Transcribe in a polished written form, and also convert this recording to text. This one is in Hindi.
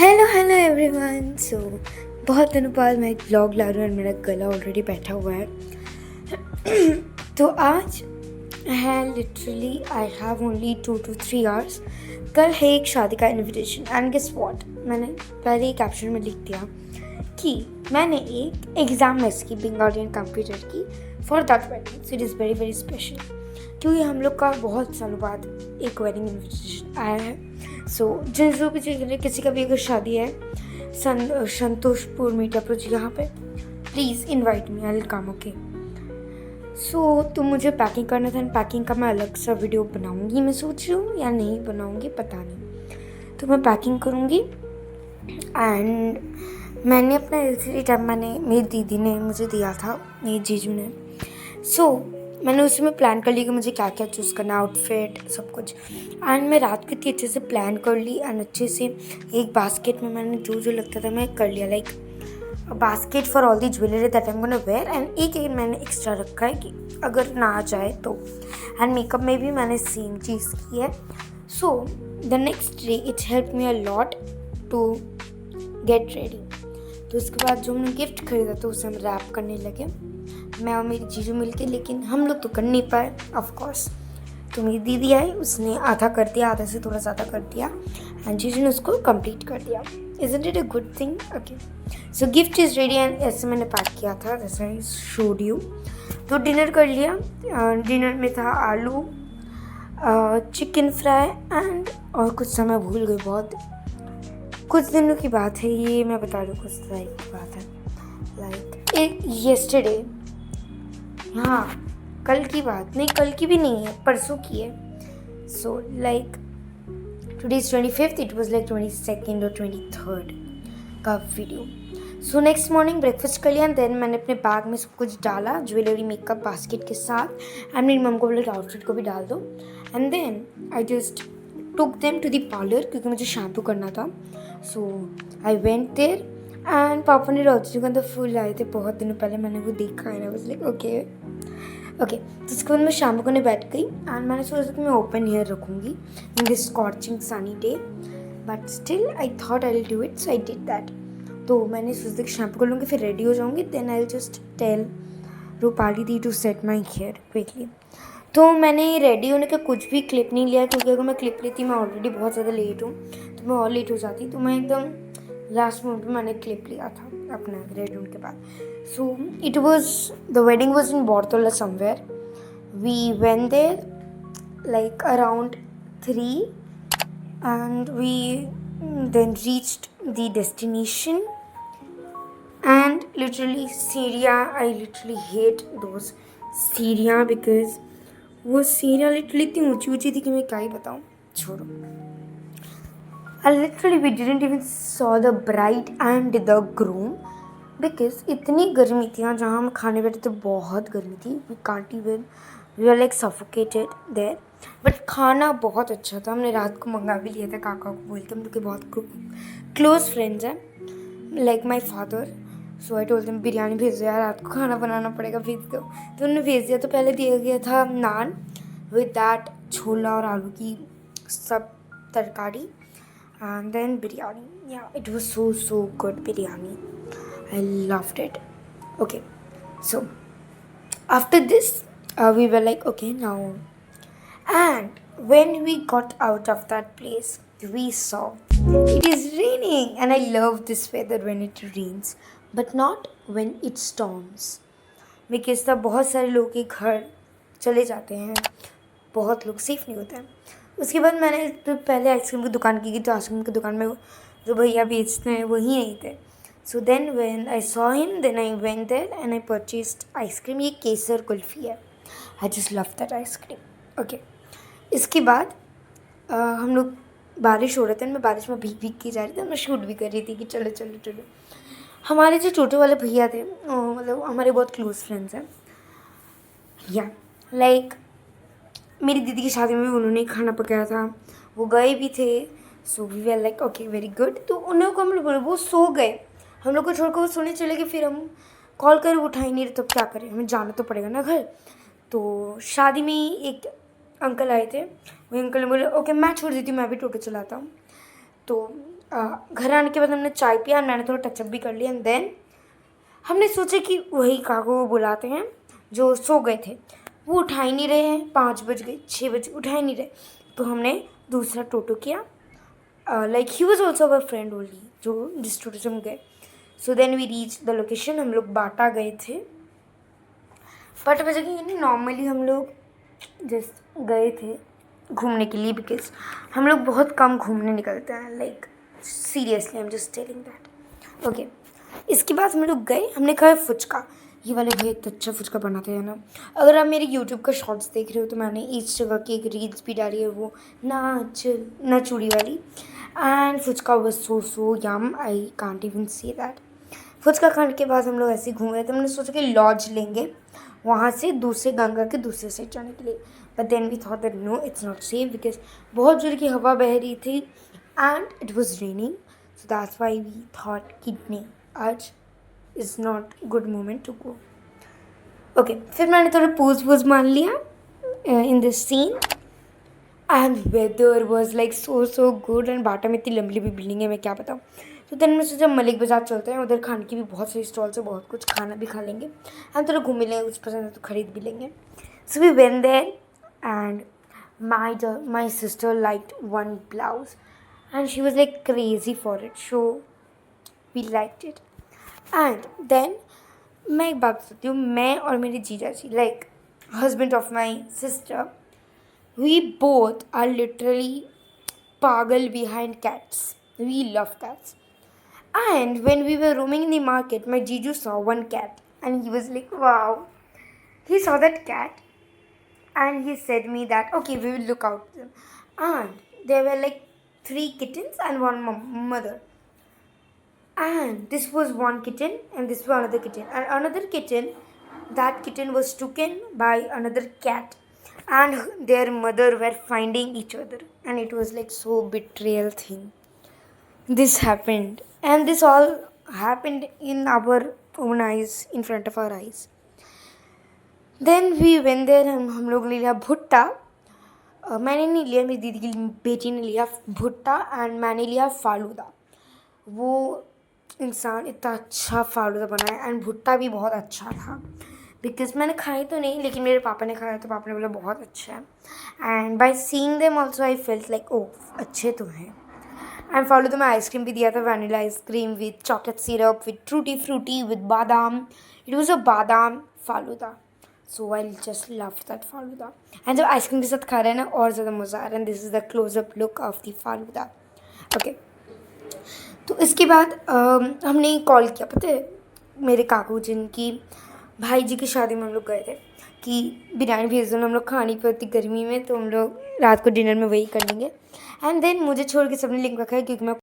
Hello everyone. बहुत दिनों बाद मैं एक व्लॉग ला रही हूँ और मेरा गला ऑलरेडी बैठा हुआ है। तो आज है literally I have only 2 to 3 hours। कल है एक शादी का इनविटेशन एंड गेस व्हाट, मैंने पहले ही कैप्शन में लिख दिया कि मैंने एक एग्ज़ाम मिस की बेंगलियन कंप्यूटर की for that wedding. So it is very very special क्योंकि हम लोग का बहुत सालों बाद एक वेडिंग इनविटेशन आया है। जिन जो भी जगह किसी का भी अगर शादी है संतोषपुर मीठापुर यहाँ पे, please invite me, I will come. Okay. तो मुझे पैकिंग करना था। पैकिंग का मैं अलग सा वीडियो बनाऊंगी, मैं सोच रही हूँ, या नहीं बनाऊंगी पता नहीं। तो मैं पैकिंग करूँगी एंड मैंने अपना एलसीडी टैब मेरी दीदी ने मुझे दिया था, मेरी जीजू ने। मैंने उसमें प्लान कर लिया कि मुझे क्या क्या चूज़ करना, आउटफिट सब कुछ। एंड मैं रात को इतनी अच्छे से प्लान कर ली एंड अच्छे से एक बास्केट में मैंने जो जो लगता था मैं कर लिया, like basket for all the jewellery that I am gonna wear. And एक मैंने एक्स्ट्रा रखा है कि अगर ना आ जाए तो। एंड मेकअप में भी मैंने सेम चीज़ की है। The next day it help me a lot to get ready. तो उसके बाद जो हमने गिफ्ट खरीदा तो उसे हम रैप करने लगे, मैं और मेरी जीजू मिलके। लेकिन हम लोग तो कर नहीं पाए ऑफ कोर्स। तो मेरी दीदी आई, उसने आधा कर दिया, आधा से थोड़ा ज़्यादा कर दिया एंड जीजू ने उसको कंप्लीट कर दिया। Isn't it a good thing? Okay. So gift is ready and ऐसे मैंने पैक किया था जैसे आई शोड यू। तो डिनर कर लिया। डिनर में था आलू, चिकन फ्राई एंड और कुछ समय भूल गई, बहुत कुछ दिनों की बात है ये, मैं बता दूँ कुछ टाइम की बात है, लाइक येस्टरडे। हाँ, कल की बात नहीं, कल की भी नहीं है, परसों की है। Like today is 25th, it was like 22nd और 23rd का वीडियो। नेक्स्ट मॉर्निंग ब्रेकफास्ट कर लिया एंड देन मैंने अपने बैग में सब कुछ डाला, ज्वेलरी मेकअप बास्केट के साथ। एंड मेरी मम को बोला आउटफिट को भी डाल दो। And then I just took them to the parlour क्योंकि मुझे शैम्पू करना था। आई वेंट देयर एंड पापा ने रजनीगंधा फूल लाए थे बहुत दिनों पहले, मैंने वो देखा है। I was like okay. तो उसके बाद मैं शैम्पू करने बैठ गई एंड मैंने सोचा कि मैं ओपन हेयर रखूँगी in this scorching sunny day, but still I thought I will do it, so I did that. तो मैंने सोचा कि शैम्पू कर लूँगी, फिर रेडी हो जाऊँगी, then I will just tell Rupali दी to set my hair quickly. तो मैंने रेडी होने का कुछ भी क्लिप नहीं लिया क्योंकि अगर मैं क्लिप लेती मैं ऑलरेडी बहुत ज़्यादा लेट हूँ, तो मैं और लेट हो जाती। तो मैं एकदम लास्ट मोमेंट में मैंने क्लिप लिया था अपना रेडी होने के बाद। It was the wedding was in Bortola somewhere. We went there like around 3 and we then reached the destination. And literally सीढ़ियाँ, I literally hate those सीढ़ियाँ because वो सीढ़ियाँ लिटरली इतनी ऊंची ऊंची थी कि मैं क्या ही बताऊँ, छोड़ो। And literally we didn't even saw the bride and the groom because इतनी गर्मी थी ना, जहाँ हम खाने बैठे थे बहुत गर्मी थी। we can't even, we were like suffocated there, but खाना बहुत अच्छा था। हमने रात को मंगा भी लिया था काका को बोल के, हम लोग के बहुत क्लोज फ्रेंड्स हैं, like my father. So I told them biryani भेज दो यार, रात को खाना बनाना पड़ेगा, भेज दो। तो उन्होंने भेज दिया। तो पहले दिया गया था नान विद दैट छोला और आलू की सब तरकारी and then biryani. Yeah, it was so good biryani. I loved it. Okay, so after this we were like okay now. And when we got out of that place we saw it is raining, and I love this weather when it rains but not when it storms, because तब बहुत सारे लोग के घर चले जाते हैं, बहुत लोग सेफ नहीं होते हैं। उसके बाद मैंने तो पहले आइसक्रीम की दुकान की तो आइसक्रीम की दुकान में जो भैया बेचते हैं वही नहीं थे। So then when I saw him then I went there and I purchased ice cream. ये केसर कुल्फ़ी है, I just love that ice cream. Okay, इसके बाद हम लोग बारिश हो रहे थे, मैं बारिश में भीग भीग के जा रही थी, मैं शूट भी कर रही थी कि चलो चलो चलो। हमारे जो छोटे वाले भैया थे मतलब हमारे बहुत क्लोज फ्रेंड्स हैं, या लाइक मेरी दीदी की शादी में भी उन्होंने खाना पकाया था, वो गए भी थे। So we were like okay very good. तो उन लोगों को हम लोग बोले, वो सो गए, हम लोग को छोड़कर वो सोने चले गए। फिर हम कॉल कर उठा ही नहीं रहे, तब क्या करें, हमें जाना तो पड़ेगा ना घर। तो शादी में ही एक अंकल आए थे, वो अंकल ने बोले ओके मैं छोड़ देती हूँ, मैं भी टोटो चलाता हूँ। तो घर आने के बाद हमने चाय पिया और मैंने थोड़ा टचअप भी कर लिया एंड देन हमने सोचा कि वही काकू को बुलाते हैं जो सो गए थे। वो उठा ही नहीं रहे हैं, 5 बज गए, 6 बजे उठा ही नहीं रहे। तो हमने दूसरा टोटो किया, like he was also our friend only, जो जिस टोटो से हम गए। So then we reach the location. हम लोग बाटा गए थे। बाटा वजह कि नॉर्मली हम लोग जस्ट गए थे घूमने के लिए, बिकॉज हम लोग बहुत कम घूमने निकलते हैं, like seriously I am just telling that. Okay, इसके बाद हम लोग गए, हमने खाया फुचका। ये वाले भैया इतना अच्छा फुचका बनाते हैं ना। अगर आप मेरे यूट्यूब का शॉर्ट्स देख रहे हो तो मैंने इस जगह की एक रील्स भी डाली है, वो नाचूड़ी वाली। And phuchka was so yum, I can't even say that. Phuchka खाने के बाद हम लोग ऐसे ही घूम रहे थे। हमने सोचा कि लॉज लेंगे वहाँ से दूसरे गंगा के दूसरे साइड जाने के लिए, but then we thought that no it's not safe, because बहुत जोर की हवा बह रही थी and it was raining. So that's why we thought कि नहीं, आज is not good moment to go. Okay, फिर मैंने थोड़ा पोज मान लिया in this scene and weather was like so good. And Bata में इतनी लंबी लंबी बिल्डिंग है, मैं क्या बताऊँ। तो देन मैं सोचा मलिक बाज़ार चलते हैं, उधर खाने की भी बहुत सारी स्टॉल्स है, बहुत कुछ खाना भी खा लेंगे, हम थोड़ा घूम भी लेंगे, कुछ पसंद है तो खरीद भी लेंगे। So we went there and my sister liked one blouse and she was like crazy for it, so we liked it. And then मैं एक बात बताती हूँ, मैं और मेरे जीजा जी, like husband of my sister, we both are literally pagal behind cats. We love cats. And when we were roaming in the market, my Jiju saw one cat and he was like, wow. He saw that cat and he said me that, okay, we will look out them. And there were like 3 kittens and one mother. And this was one kitten and this was another kitten. And another kitten, that kitten was taken by another cat. And their mother were finding each other. And it was like so betrayal thing. This happened. And this all happened in our own eyes, in front of our eyes. Then we went there and हम लोग ले लिया भुट्टा। मैंने नहीं लिया, मेरी दीदी की बेटी ने लिया भुट्टा एंड मैंने लिया फालूदा। वो इंसान इतना अच्छा फालूदा बनाया एंड भुट्टा भी बहुत अच्छा था, बिकॉज मैंने खाई तो नहीं, लेकिन मेरे पापा ने खाया तो पापा ने बोला बहुत अच्छा है। And by seeing them also I felt like oh अच्छे तो हैं। एंड फालूदा में आइसक्रीम भी दिया था, vanilla ice cream with chocolate syrup with tutti frutti with badam. It was a badam falooda, so I just love that falooda. And जब आइसक्रीम के साथ खा रहे हैं ना और ज़्यादा मज़ा आ रहा है। And this is the close up look of the falooda. Okay, तो इसके बाद हमने कॉल किया, पता है मेरे काकू जिनकी भाई जी की शादी में हम लोग गए थे कि बिरयानी भेज दो, हम लोग खानी पड़ती गर्मी में, तो हम लोग रात को डिनर में वही कर लेंगे। एंड देन मुझे छोड़ के सबने लिंक रखा है क्योंकि मैं